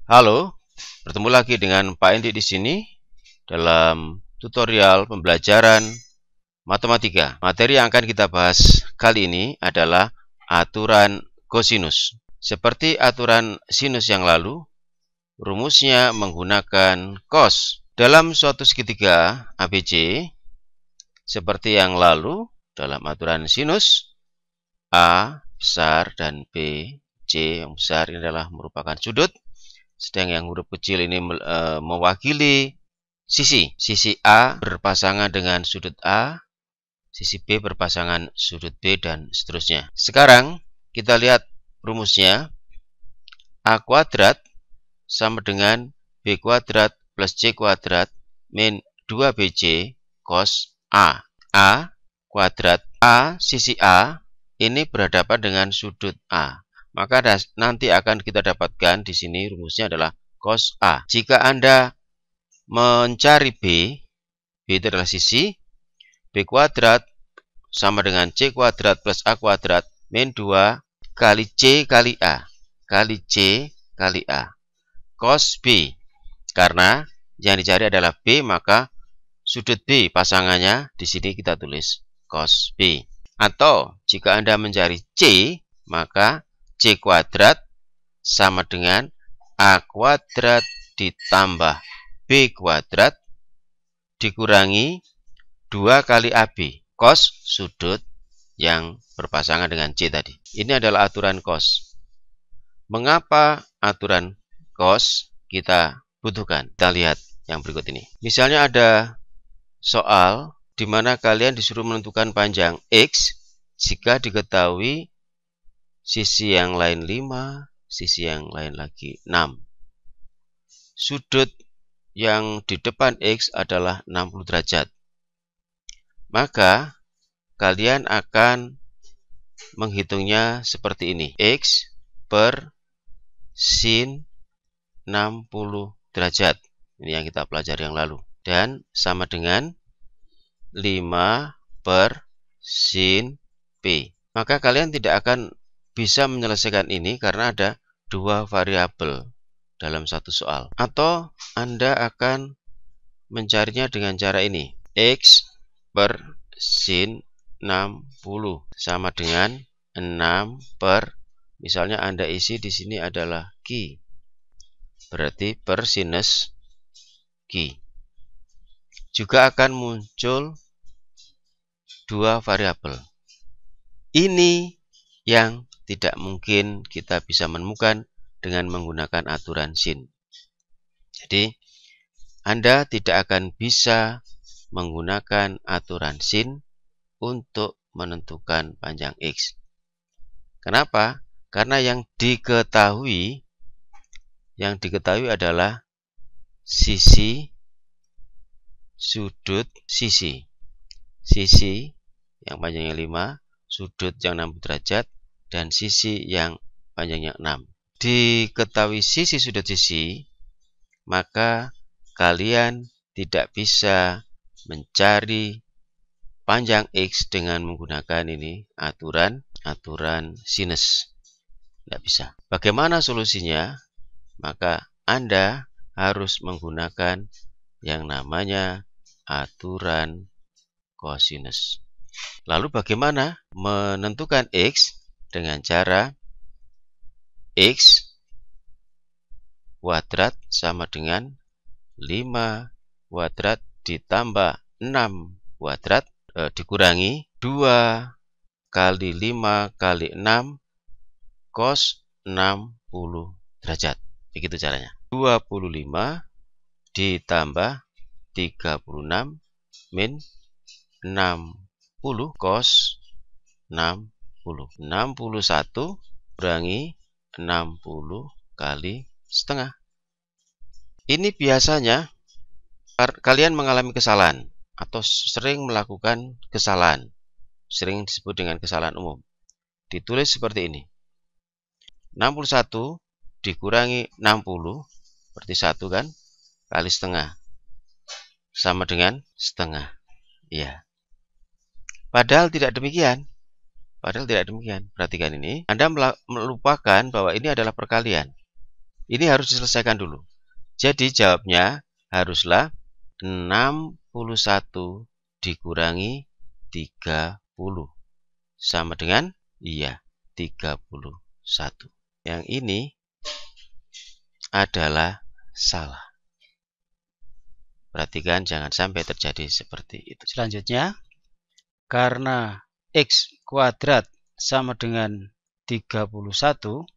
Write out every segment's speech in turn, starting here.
Halo, bertemu lagi dengan Pak Endi di sini dalam tutorial pembelajaran matematika. Materi yang akan kita bahas kali ini adalah aturan kosinus. Seperti aturan sinus yang lalu, rumusnya menggunakan cos. Dalam suatu segitiga ABC, seperti yang lalu, dalam aturan sinus, A besar dan B, C yang besar ini adalah merupakan sudut. Sedang yang huruf kecil ini mewakili sisi. Sisi A berpasangan dengan sudut A, sisi B berpasangan sudut B, dan seterusnya. Sekarang kita lihat rumusnya. A kuadrat sama dengan B kuadrat plus C kuadrat min 2BC cos A. A kuadrat, A, sisi A ini berhadapan dengan sudut A. Maka nanti akan kita dapatkan di sini rumusnya adalah cos A. Jika Anda mencari B itu adalah sisi, B kuadrat sama dengan C kuadrat plus A kuadrat min 2 kali C kali A. Kali C kali A. Cos B. Karena yang dicari adalah B, maka sudut B pasangannya di sini kita tulis cos B. Atau jika Anda mencari C, maka C kuadrat sama dengan A kuadrat ditambah B kuadrat dikurangi 2 kali AB. Cos sudut yang berpasangan dengan C tadi. Ini adalah aturan cos. Mengapa aturan cos kita butuhkan? Kita lihat yang berikut ini. Misalnya ada soal di mana kalian disuruh menentukan panjang X jika diketahui sisi yang lain 5, sisi yang lain lagi 6. Sudut yang di depan X adalah 60 derajat. Maka kalian akan menghitungnya seperti ini. X per sin 60 derajat. Ini yang kita pelajari yang lalu. Dan sama dengan 5 per sin P. Maka kalian tidak akan bisa menyelesaikan ini karena ada dua variabel dalam satu soal. Atau Anda akan mencarinya dengan cara ini. X per sin 60 sama dengan 6 per, misalnya Anda isi di sini adalah Q. Berarti per sinus Q. Juga akan muncul dua variabel. Ini yang tidak mungkin kita bisa menemukan dengan menggunakan aturan sin. Jadi, Anda tidak akan bisa menggunakan aturan sin untuk menentukan panjang X. Kenapa? Karena yang diketahui adalah sisi, sudut, sisi. Sisi yang panjangnya 5, sudut yang 60 derajat, dan sisi yang panjangnya 6. Diketahui sisi, sudut, sisi, maka kalian tidak bisa mencari panjang X dengan menggunakan ini aturan sinus. Tidak bisa. Bagaimana solusinya? Maka Anda harus menggunakan yang namanya aturan kosinus. Lalu bagaimana menentukan X? Dengan cara X kuadrat sama dengan 5 kuadrat ditambah 6 kuadrat dikurangi 2 kali 5 kali 6 cos 60 derajat. Begitu caranya. 25 ditambah 36 min 60 cos 60. 61 kurangi 60 kali setengah. Ini biasanya kalian mengalami kesalahan atau sering melakukan kesalahan. Sering disebut dengan kesalahan umum. Ditulis seperti ini. 61 dikurangi 60 berarti 1 kan, kali setengah sama dengan setengah. Ya. Padahal tidak demikian. Perhatikan ini. Anda melupakan bahwa ini adalah perkalian. Ini harus diselesaikan dulu. Jadi jawabnya haruslah 61 dikurangi 30. Sama dengan, iya, 31. Yang ini adalah salah. Perhatikan jangan sampai terjadi seperti itu. Selanjutnya, karena X kuadrat sama dengan 31,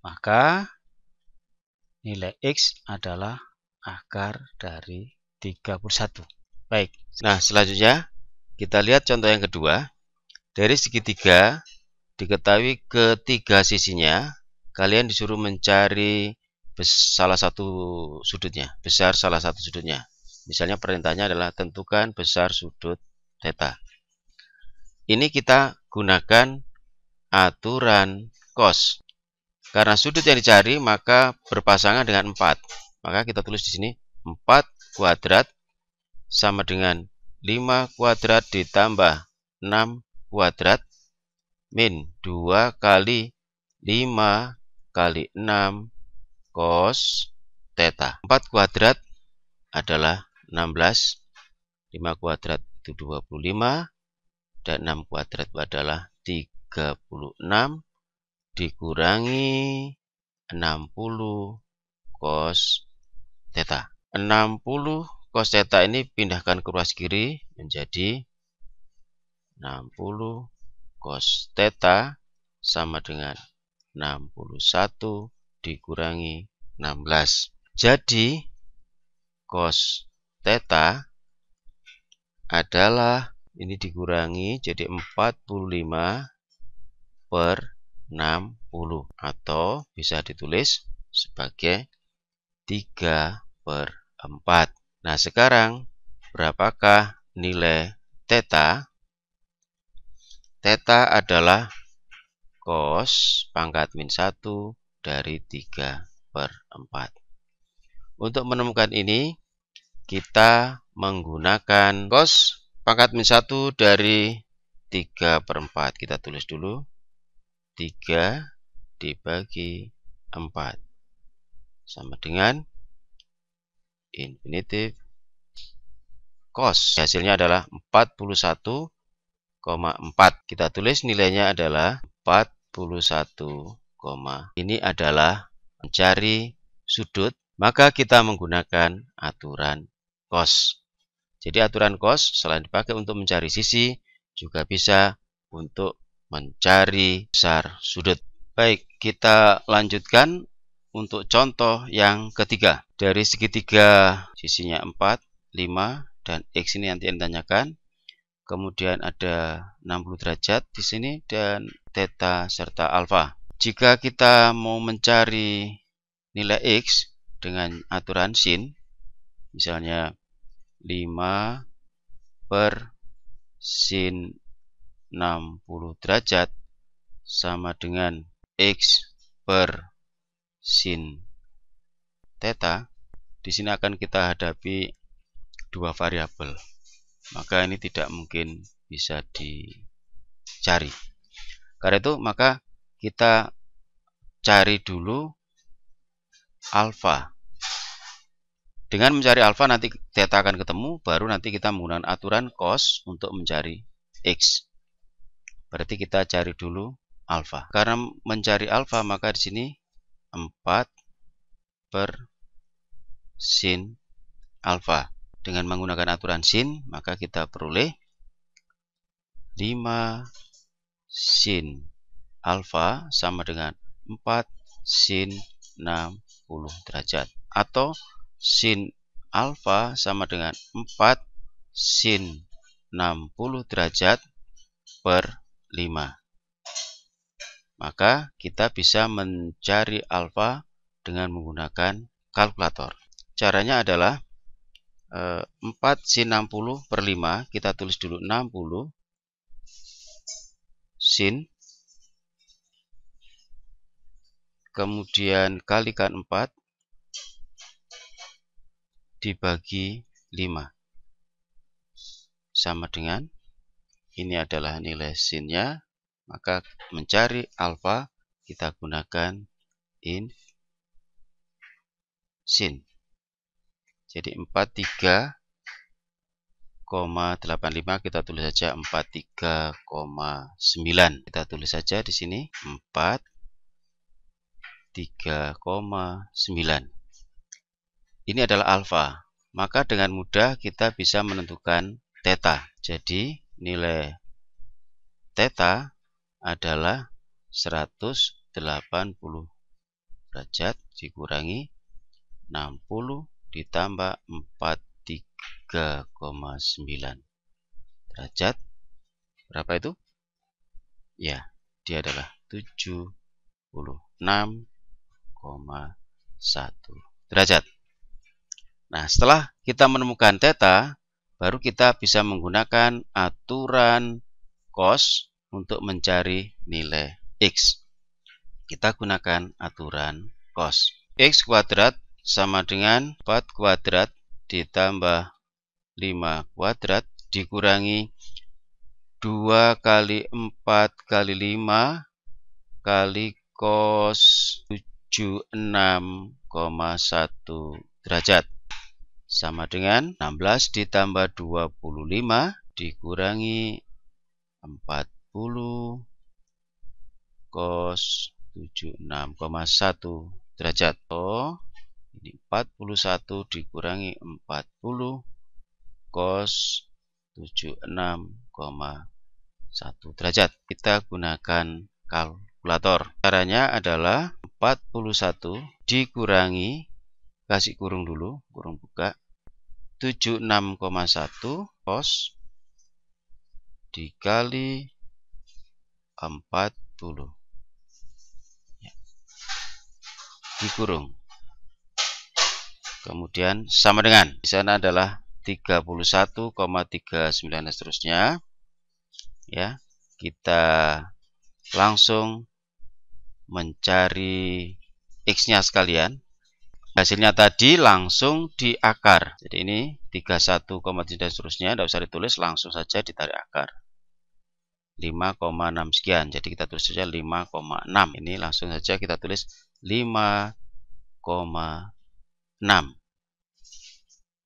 maka nilai X adalah akar dari 31. Baik. Nah, selanjutnya kita lihat contoh yang kedua. Dari segitiga diketahui ketiga sisinya, kalian disuruh mencari salah satu sudutnya, besar salah satu sudutnya. Misalnya perintahnya adalah tentukan besar sudut theta. Ini kita gunakan aturan cos. Karena sudut yang dicari maka berpasangan dengan 4. Maka kita tulis di sini 4 kuadrat sama dengan 5 kuadrat ditambah 6 kuadrat min 2 kali 5 kali 6 cos theta. 4 kuadrat adalah 16, 5 kuadrat itu 25, dan 6 kuadrat adalah 36 dikurangi 60 cos theta. 60 cos theta ini pindahkan ke ruas kiri menjadi 60 cos theta sama dengan 61 dikurangi 16. Jadi cos theta adalah ini dikurangi jadi 45 per 60 atau bisa ditulis sebagai 3 per 4. Nah, sekarang berapakah nilai theta? Theta adalah cos pangkat min 1 dari 3 per 4. Untuk menemukan ini, kita menggunakan cos pangkat min 1 dari 3 per 4. Kita tulis dulu. 3 dibagi 4. Sama dengan infinitif cos. Hasilnya adalah 41,4. Kita tulis nilainya adalah 41, ini adalah mencari sudut, maka kita menggunakan aturan cos. Jadi aturan cos selain dipakai untuk mencari sisi, juga bisa untuk mencari besar sudut. Baik, kita lanjutkan untuk contoh yang ketiga. Dari segitiga sisinya 4, 5, dan X ini nanti yang ditanyakan. Kemudian ada 60 derajat di sini dan theta serta alfa. Jika kita mau mencari nilai X dengan aturan sin, misalnya 5 per sin 60 derajat sama dengan X per sin theta, di sini akan kita hadapi dua variabel. Maka ini tidak mungkin bisa dicari. Karena itu maka kita cari dulu alfa. Dengan mencari alfa nanti theta akan ketemu, baru nanti kita menggunakan aturan cos untuk mencari X. Berarti kita cari dulu alfa. Karena mencari alfa maka di sini 4 per sin alfa. Dengan menggunakan aturan sin, maka kita peroleh 5 sin alfa sama dengan 4 sin 60 derajat. Atau sin alfa sama dengan 4 sin 60 derajat per 5. Maka kita bisa mencari alfa dengan menggunakan kalkulator. Caranya adalah 4 sin 60 per 5, kita tulis dulu 60 sin, kemudian kalikan 4 dibagi 5 sama dengan ini adalah nilai sinnya. Maka mencari alfa kita gunakan sin. Jadi 43,85 kita tulis saja 43,9. Kita tulis saja di sini 43,9. Ini adalah alfa. Maka dengan mudah kita bisa menentukan theta. Jadi nilai theta adalah 180 derajat dikurangi 60 ditambah 43,9 derajat. Berapa itu? Ya, dia adalah 76,1 derajat. Nah, setelah kita menemukan theta, baru kita bisa menggunakan aturan cos untuk mencari nilai x. Kita gunakan aturan cos. X kuadrat sama dengan 4 kuadrat ditambah 5 kuadrat dikurangi 2 kali 4 kali 5 kali cos 76,1 derajat. Sama dengan 16 ditambah 25 dikurangi 40 cos 76,1 derajat. Oh, ini 41 dikurangi 40 cos 76,1 derajat. Kita gunakan kalkulator. Caranya adalah 41 dikurangi, kasih kurung dulu, kurung buka, 76,1 cos dikali 40 ya, dikurung. Kemudian sama dengan di sana adalah 31,39 dan seterusnya. Ya, kita langsung mencari x-nya sekalian. Hasilnya tadi langsung di akar. Jadi ini 31,3 dan seterusnya, tidak usah ditulis, langsung saja ditarik akar. 5,6 sekian. Jadi kita tulis saja 5,6. Ini langsung saja kita tulis 5,6.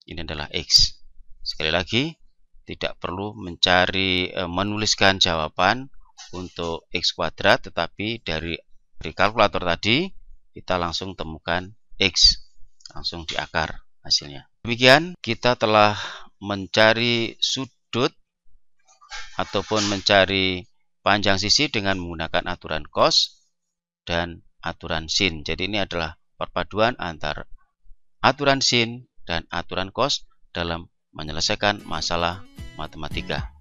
Ini adalah x. Sekali lagi, tidak perlu menuliskan jawaban untuk x kuadrat, tetapi dari kalkulator tadi kita langsung temukan x, langsung di akar hasilnya. Demikian kita telah mencari sudut ataupun mencari panjang sisi dengan menggunakan aturan cos dan aturan sin. Jadi ini adalah perpaduan antara aturan sin dan aturan cos dalam menyelesaikan masalah matematika.